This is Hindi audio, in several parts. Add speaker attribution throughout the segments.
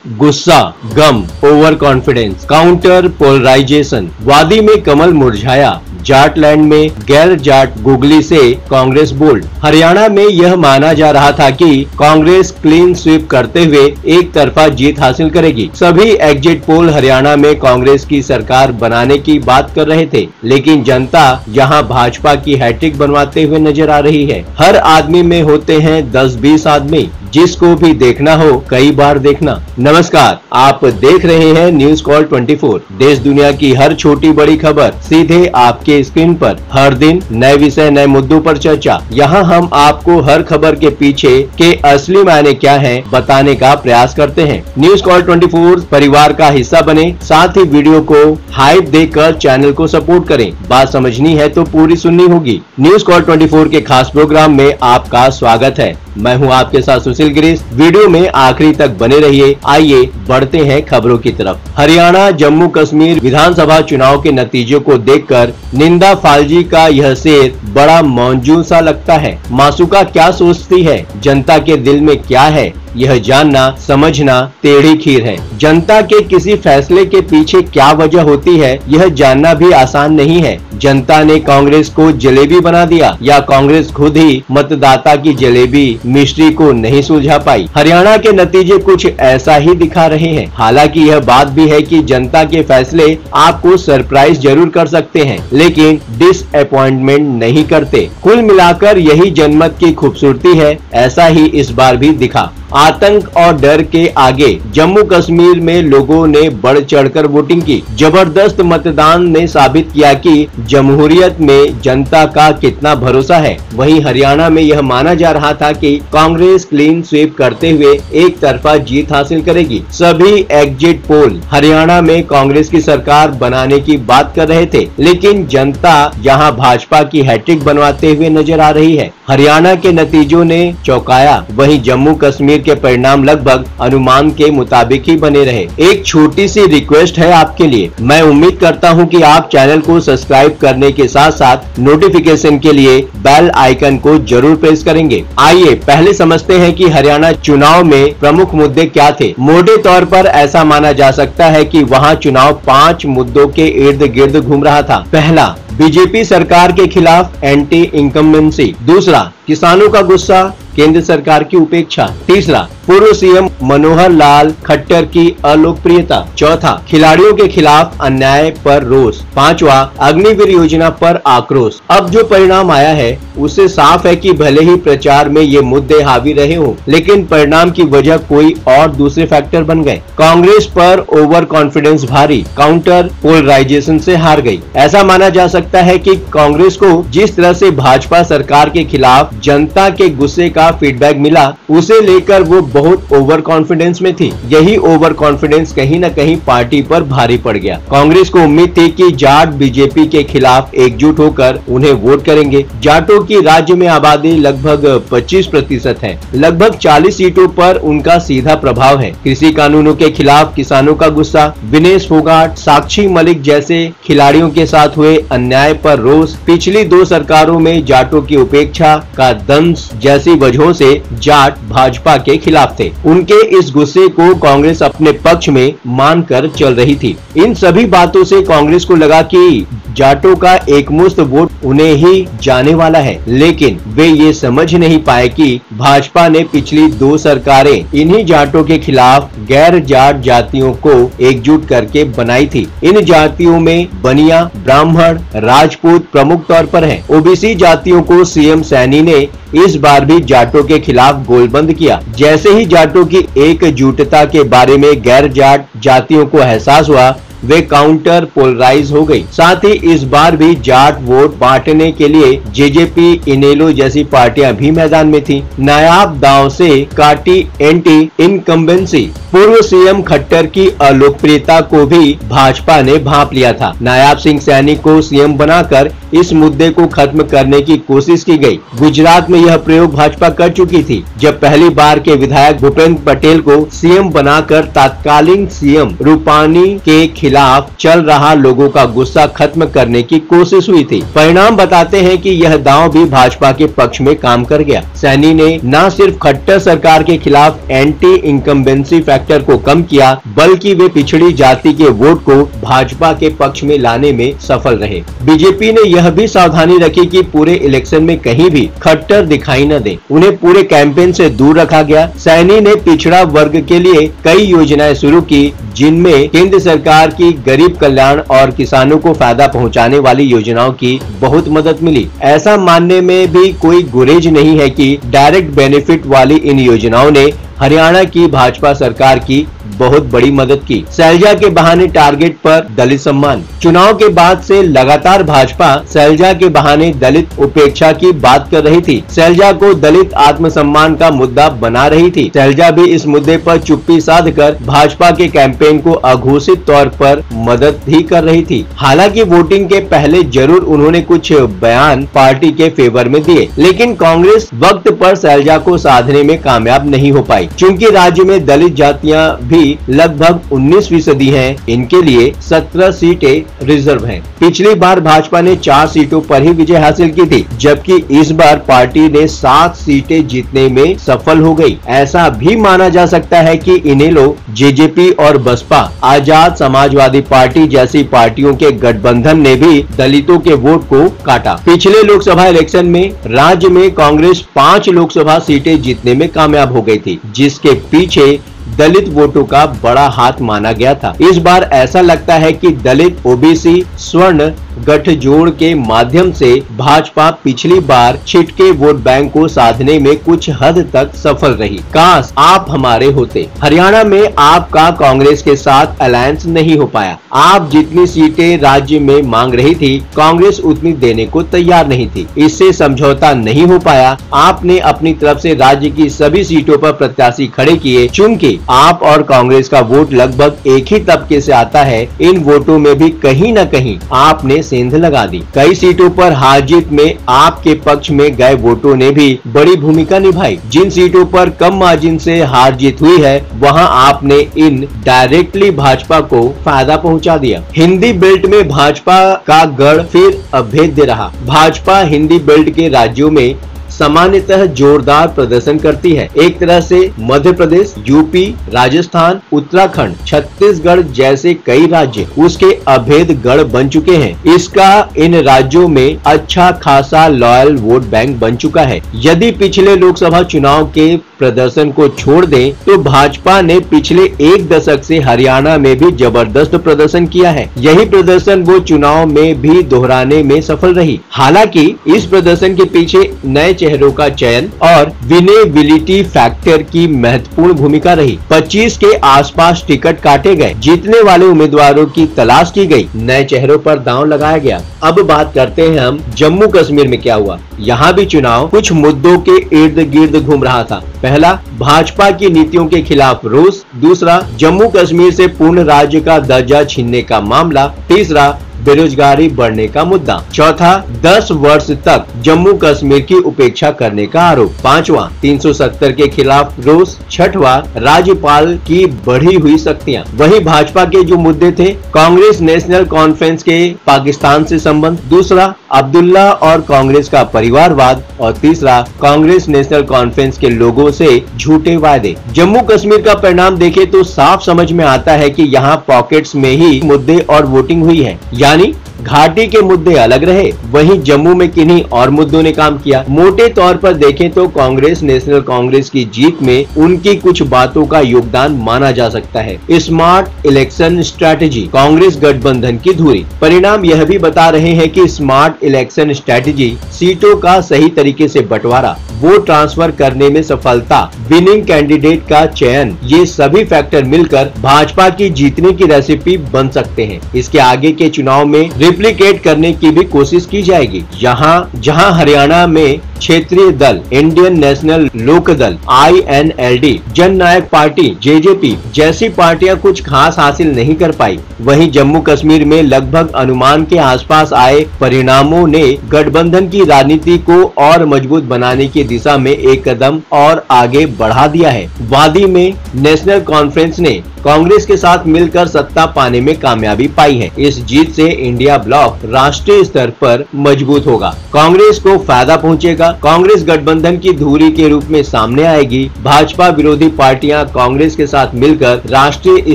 Speaker 1: गुस्सा, गम, ओवर कॉन्फिडेंस, काउंटर पोलराइजेशन, वादी में कमल मुरझाया, जाटलैंड में गैर जाट गुगली से कांग्रेस बोल्ड। हरियाणा में यह माना जा रहा था कि कांग्रेस क्लीन स्वीप करते हुए एक तरफा जीत हासिल करेगी। सभी एग्जिट पोल हरियाणा में कांग्रेस की सरकार बनाने की बात कर रहे थे, लेकिन जनता यहां भाजपा की हैट्रिक बनवाते हुए नजर आ रही है। हर आदमी में होते हैं 10-20 आदमी, जिसको भी देखना हो कई बार देखना। नमस्कार, आप देख रहे हैं न्यूज कॉल 24। देश दुनिया की हर छोटी बड़ी खबर सीधे आपके स्क्रीन पर। हर दिन नए विषय, नए मुद्दों पर चर्चा। यहाँ हम आपको हर खबर के पीछे के असली मायने क्या हैं बताने का प्रयास करते हैं। न्यूज कॉल 24 परिवार का हिस्सा बने, साथ ही वीडियो को हाइप देकर चैनल को सपोर्ट करें। बात समझनी है तो पूरी सुननी होगी। न्यूज कॉल 24 के खास प्रोग्राम में आपका स्वागत है। मैं हूं आपके साथ सुशील गिरीश। वीडियो में आखिरी तक बने रहिए। आइए बढ़ते हैं खबरों की तरफ। हरियाणा जम्मू कश्मीर विधानसभा चुनाव के नतीजों को देखकर निंदा फालजी का यह शेर बड़ा मौजूद सा लगता है। मासूका क्या सोचती है, जनता के दिल में क्या है, यह जानना समझना टेढ़ी खीर है। जनता के किसी फैसले के पीछे क्या वजह होती है, यह जानना भी आसान नहीं है। जनता ने कांग्रेस को जलेबी बना दिया या कांग्रेस खुद ही मतदाता की जलेबी मिस्ट्री को नहीं सुलझा पाई। हरियाणा के नतीजे कुछ ऐसा ही दिखा रहे हैं। हालांकि यह बात भी है कि जनता के फैसले आपको सरप्राइज जरूर कर सकते हैं, लेकिन डिसअपॉइंटमेंट नहीं करते। कुल मिलाकर यही जनमत की खूबसूरती है। ऐसा ही इस बार भी दिखा। आतंक और डर के आगे जम्मू कश्मीर में लोगों ने बढ़ चढ़कर वोटिंग की। जबरदस्त मतदान ने साबित किया कि जमहूरियत में जनता का कितना भरोसा है। वहीं हरियाणा में यह माना जा रहा था कि कांग्रेस क्लीन स्वीप करते हुए एक तरफा जीत हासिल करेगी। सभी एग्जिट पोल हरियाणा में कांग्रेस की सरकार बनाने की बात कर रहे थे, लेकिन जनता यहां भाजपा की हैट्रिक बनवाते हुए नजर आ रही है। हरियाणा के नतीजों ने चौंकाया, वहीं जम्मू कश्मीर के परिणाम लगभग अनुमान के मुताबिक ही बने रहे। एक छोटी सी रिक्वेस्ट है आपके लिए। मैं उम्मीद करता हूं कि आप चैनल को सब्सक्राइब करने के साथ साथ नोटिफिकेशन के लिए बेल आइकन को जरूर प्रेस करेंगे। आइए पहले समझते हैं कि हरियाणा चुनाव में प्रमुख मुद्दे क्या थे। मोटे तौर पर ऐसा माना जा सकता है कि वहां चुनाव 5 मुद्दों के इर्द गिर्द घूम रहा था। पहला, बीजेपी सरकार के खिलाफ एंटी इनकम्बेंसी। दूसरा, किसानों का गुस्सा, केंद्र सरकार की उपेक्षा। तीसरा, पूर्व सीएम मनोहर लाल खट्टर की अलोकप्रियता। चौथा, खिलाड़ियों के खिलाफ अन्याय पर रोष। पांचवा, अग्निवीर योजना पर आक्रोश। अब जो परिणाम आया है उससे साफ है कि भले ही प्रचार में ये मुद्दे हावी रहे हों, लेकिन परिणाम की वजह कोई और दूसरे फैक्टर बन गए। कांग्रेस पर ओवर कॉन्फिडेंस भारी, काउंटर पोलराइजेशन से हार गई। ऐसा माना जा सकता है कि कांग्रेस को जिस तरह से भाजपा सरकार के खिलाफ जनता के गुस्से का फीडबैक मिला, उसे लेकर वो बहुत ओवर कॉन्फिडेंस में थी। यही ओवर कॉन्फिडेंस कहीं न कहीं पार्टी पर भारी पड़ गया। कांग्रेस को उम्मीद थी कि जाट बीजेपी के खिलाफ एकजुट होकर उन्हें वोट करेंगे। जाटों की राज्य में आबादी लगभग 25% है। लगभग 40 सीटों पर उनका सीधा प्रभाव है। कृषि कानूनों के खिलाफ किसानों का गुस्सा, विनेश फोगाट, साक्षी मलिक जैसे खिलाड़ियों के साथ हुए अन्याय पर रोष, पिछली 2 सरकारों में जाटों की उपेक्षा का दंश जैसी वजहों से जाट भाजपा के खिलाफ थे। उनके इस गुस्से को कांग्रेस अपने पक्ष में मानकर चल रही थी। इन सभी बातों से कांग्रेस को लगा कि जाटों का एकमुश्त वोट उन्हें ही जाने वाला है, लेकिन वे ये समझ नहीं पाए कि भाजपा ने पिछली 2 सरकारें इन्हीं जाटों के खिलाफ गैर जाट जातियों को एकजुट करके बनाई थी। इन जातियों में बनिया, ब्राह्मण, राजपूत प्रमुख तौर पर हैं। ओबीसी जातियों को सीएम सैनी ने इस बार भी जाटों के खिलाफ गोलबंद किया। जैसे ही जाटों की एकजुटता के बारे में गैर जाट जातियों को एहसास हुआ, वे काउंटर पोलराइज हो गई। साथ ही इस बार भी जाट वोट बांटने के लिए जेजेपी, इनेलो जैसी पार्टियां भी मैदान में थी। नायाब दांव से काटी एंटी इनकम्बेंसी। पूर्व सीएम खट्टर की अलोकप्रियता को भी भाजपा ने भांप लिया था। नायाब सिंह सैनी को सीएम बनाकर इस मुद्दे को खत्म करने की कोशिश की गई। गुजरात में यह प्रयोग भाजपा कर चुकी थी, जब पहली बार के विधायक भूपेंद्र पटेल को सीएम बनाकर तत्कालीन सीएम रूपानी के खिलाफ खिलाफ चल रहा लोगों का गुस्सा खत्म करने की कोशिश हुई थी। परिणाम बताते हैं कि यह दांव भी भाजपा के पक्ष में काम कर गया। सैनी ने न सिर्फ खट्टर सरकार के खिलाफ एंटी इनकम्बेंसी फैक्टर को कम किया, बल्कि वे पिछड़ी जाति के वोट को भाजपा के पक्ष में लाने में सफल रहे। बीजेपी ने यह भी सावधानी रखी कि पूरे इलेक्शन में कहीं भी खट्टर दिखाई न दे। उन्हें पूरे कैंपेन से दूर रखा गया। सैनी ने पिछड़ा वर्ग के लिए कई योजनाएं शुरू की, जिनमें केंद्र सरकार की गरीब कल्याण और किसानों को फायदा पहुंचाने वाली योजनाओं की बहुत मदद मिली। ऐसा मानने में भी कोई गुरेज नहीं है कि डायरेक्ट बेनिफिट वाली इन योजनाओं ने हरियाणा की भाजपा सरकार की बहुत बड़ी मदद की। शैलजा के बहाने टारगेट पर दलित सम्मान। चुनाव के बाद से लगातार भाजपा शैलजा के बहाने दलित उपेक्षा की बात कर रही थी। शैलजा को दलित आत्मसम्मान का मुद्दा बना रही थी। शैलजा भी इस मुद्दे पर चुप्पी साधकर भाजपा के कैंपेन को अघोषित तौर पर मदद भी कर रही थी। हालांकि वोटिंग के पहले जरूर उन्होंने कुछ बयान पार्टी के फेवर में दिए, लेकिन कांग्रेस वक्त पर शैलजा को साधने में कामयाब नहीं हो पाई। चूंकि राज्य में दलित जातियां भी लगभग 19% हैं, इनके लिए 17 सीटें रिजर्व हैं। पिछली बार भाजपा ने 4 सीटों पर ही विजय हासिल की थी, जबकि इस बार पार्टी ने 7 सीटें जीतने में सफल हो गई। ऐसा भी माना जा सकता है कि इनेलो, जेजेपी और बसपा, आजाद समाजवादी पार्टी जैसी पार्टियों के गठबंधन ने भी दलितों के वोट को काटा। पिछले लोकसभा इलेक्शन में राज्य में कांग्रेस 5 लोकसभा सीटें जीतने में कामयाब हो गई थी, जिसके पीछे दलित वोटों का बड़ा हाथ माना गया था। इस बार ऐसा लगता है कि दलित, ओबीसी, स्वर्ण गठजोड़ के माध्यम से भाजपा पिछली बार छिटके वोट बैंक को साधने में कुछ हद तक सफल रही। काश आप हमारे होते। हरियाणा में आपका कांग्रेस के साथ अलायंस नहीं हो पाया। आप जितनी सीटें राज्य में मांग रही थी, कांग्रेस उतनी देने को तैयार नहीं थी। इससे समझौता नहीं हो पाया। आपने अपनी तरफ से राज्य की सभी सीटों पर प्रत्याशी खड़े किए। चूंकि आप और कांग्रेस का वोट लगभग एक ही तबके से आता है, इन वोटों में भी कहीं न कहीं आपने सेंध लगा दी। कई सीटों पर हार जीत में आपके पक्ष में गए वोटों ने भी बड़ी भूमिका निभाई। जिन सीटों पर कम मार्जिन से हार जीत हुई है, वहां आपने इन डायरेक्टली भाजपा को फायदा पहुंचा दिया। हिंदी बेल्ट में भाजपा का गढ़ फिर अभेद्य रहा। भाजपा हिंदी बेल्ट के राज्यों में सामान्यतः जोरदार प्रदर्शन करती है। एक तरह से मध्य प्रदेश, यूपी, राजस्थान, उत्तराखंड, छत्तीसगढ़ जैसे कई राज्य उसके अभेद गढ़ बन चुके हैं। इसका इन राज्यों में अच्छा खासा लॉयल वोट बैंक बन चुका है। यदि पिछले लोकसभा चुनाव के प्रदर्शन को छोड़ दें, तो भाजपा ने पिछले 1 दशक से हरियाणा में भी जबरदस्त प्रदर्शन किया है। यही प्रदर्शन वो चुनाव में भी दोहराने में सफल रही। हालांकि इस प्रदर्शन के पीछे नए चेहरों का चयन और विनेबिलिटी फैक्टर की महत्वपूर्ण भूमिका रही। 25 के आसपास टिकट काटे गए, जीतने वाले उम्मीदवारों की तलाश की गई, नए चेहरों पर दांव लगाया गया। अब बात करते हैं हम जम्मू कश्मीर में क्या हुआ। यहाँ भी चुनाव कुछ मुद्दों के इर्द गिर्द घूम रहा था। पहला, भाजपा की नीतियों के खिलाफ रोष। दूसरा, जम्मू कश्मीर से पूर्ण राज्य का दर्जा छीनने का मामला। तीसरा, बेरोजगारी बढ़ने का मुद्दा। चौथा, 10 वर्ष तक जम्मू कश्मीर की उपेक्षा करने का आरोप। पांचवा, 370 के खिलाफ रोष। छठवां, राज्यपाल की बढ़ी हुई शक्तियां। वहीं भाजपा के जो मुद्दे थे, कांग्रेस नेशनल कॉन्फ्रेंस के पाकिस्तान से संबंध। दूसरा, अब्दुल्ला और कांग्रेस का परिवारवाद। और तीसरा, कांग्रेस नेशनल कॉन्फ्रेंस के लोगों से झूठे वादे। जम्मू कश्मीर का परिणाम देखें तो साफ समझ में आता है कि यहाँ पॉकेट्स में ही मुद्दे और वोटिंग हुई है। यानी घाटी के मुद्दे अलग रहे, वहीं जम्मू में किन्हीं और मुद्दों ने काम किया। मोटे तौर पर देखें तो कांग्रेस नेशनल कांग्रेस की जीत में उनकी कुछ बातों का योगदान माना जा सकता है। स्मार्ट इलेक्शन स्ट्रैटेजी, कांग्रेस गठबंधन की धुरी। परिणाम यह भी बता रहे हैं कि स्मार्ट इलेक्शन स्ट्रैटेजी, सीटों का सही तरीके से बंटवारा, वोट ट्रांसफर करने में सफलता, विनिंग कैंडिडेट का चयन, ये सभी फैक्टर मिलकर भाजपा की जीतने की रेसिपी बन सकते हैं। इसके आगे के चुनाव में रिप्लिकेट करने की भी कोशिश की जाएगी। जहां हरियाणा में क्षेत्रीय दल इंडियन नेशनल लोक दल INLD, Jan Nayak party JJP जैसी पार्टियां कुछ खास हासिल नहीं कर पाई। वहीं जम्मू कश्मीर में लगभग अनुमान के आसपास आए परिणामों ने गठबंधन की राजनीति को और मजबूत बनाने की दिशा में एक कदम और आगे बढ़ा दिया है। वादी में नेशनल कॉन्फ्रेंस ने कांग्रेस के साथ मिलकर सत्ता पाने में कामयाबी पाई है। इस जीत से इंडिया ब्लॉक राष्ट्रीय स्तर पर मजबूत होगा, कांग्रेस को फायदा पहुंचेगा। कांग्रेस गठबंधन की धुरी के रूप में सामने आएगी। भाजपा विरोधी पार्टियां कांग्रेस के साथ मिलकर राष्ट्रीय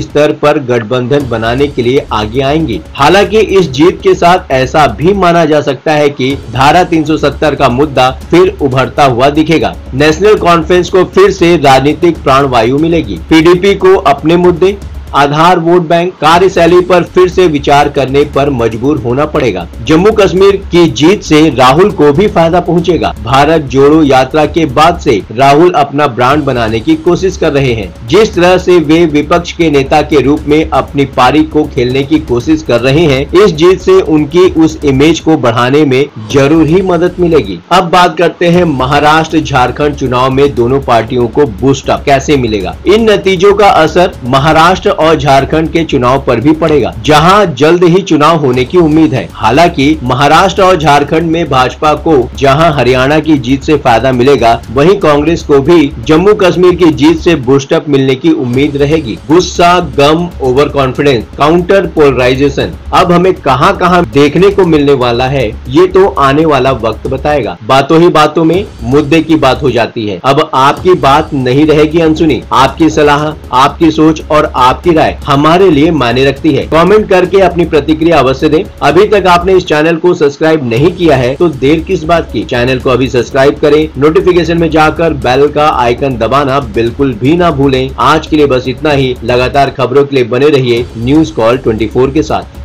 Speaker 1: स्तर पर गठबंधन बनाने के लिए आगे आएंगी। हालांकि इस जीत के साथ ऐसा भी माना जा सकता है कि धारा 370 का मुद्दा फिर उभरता हुआ दिखेगा। नेशनल कॉन्फ्रेंस को फिर से राजनीतिक प्राणवायु मिलेगी। PDP को अपने मुद्दे, आधार वोट बैंक, कार्यशैली पर फिर से विचार करने पर मजबूर होना पड़ेगा। जम्मू कश्मीर की जीत से राहुल को भी फायदा पहुंचेगा। भारत जोड़ो यात्रा के बाद से राहुल अपना ब्रांड बनाने की कोशिश कर रहे हैं। जिस तरह से वे विपक्ष के नेता के रूप में अपनी पारी को खेलने की कोशिश कर रहे हैं, इस जीत से उनकी उस इमेज को बढ़ाने में जरूर ही मदद मिलेगी। अब बात करते हैं महाराष्ट्र झारखंड चुनाव में दोनों पार्टियों को बूस्ट अप कैसे मिलेगा। इन नतीजों का असर महाराष्ट्र और झारखंड के चुनाव पर भी पड़ेगा, जहां जल्द ही चुनाव होने की उम्मीद है। हालांकि महाराष्ट्र और झारखंड में भाजपा को जहां हरियाणा की जीत से फायदा मिलेगा, वहीं कांग्रेस को भी जम्मू कश्मीर की जीत से बूस्टअप मिलने की उम्मीद रहेगी। गुस्सा, गम, ओवर कॉन्फिडेंस, काउंटर पोलराइजेशन अब हमें कहां कहां देखने को मिलने वाला है, ये तो आने वाला वक्त बताएगा। बातों ही बातों में मुद्दे की बात हो जाती है। अब आपकी बात नहीं रहेगी अनसुनी। आपकी सलाह, आपकी सोच और आपकी राय हमारे लिए मायने रखती है। कमेंट करके अपनी प्रतिक्रिया अवश्य दें। अभी तक आपने इस चैनल को सब्सक्राइब नहीं किया है तो देर किस बात की, चैनल को अभी सब्सक्राइब करें। नोटिफिकेशन में जाकर बेल का आइकन दबाना बिल्कुल भी ना भूलें। आज के लिए बस इतना ही। लगातार खबरों के लिए बने रहिए न्यूज़ कॉल 24 के साथ।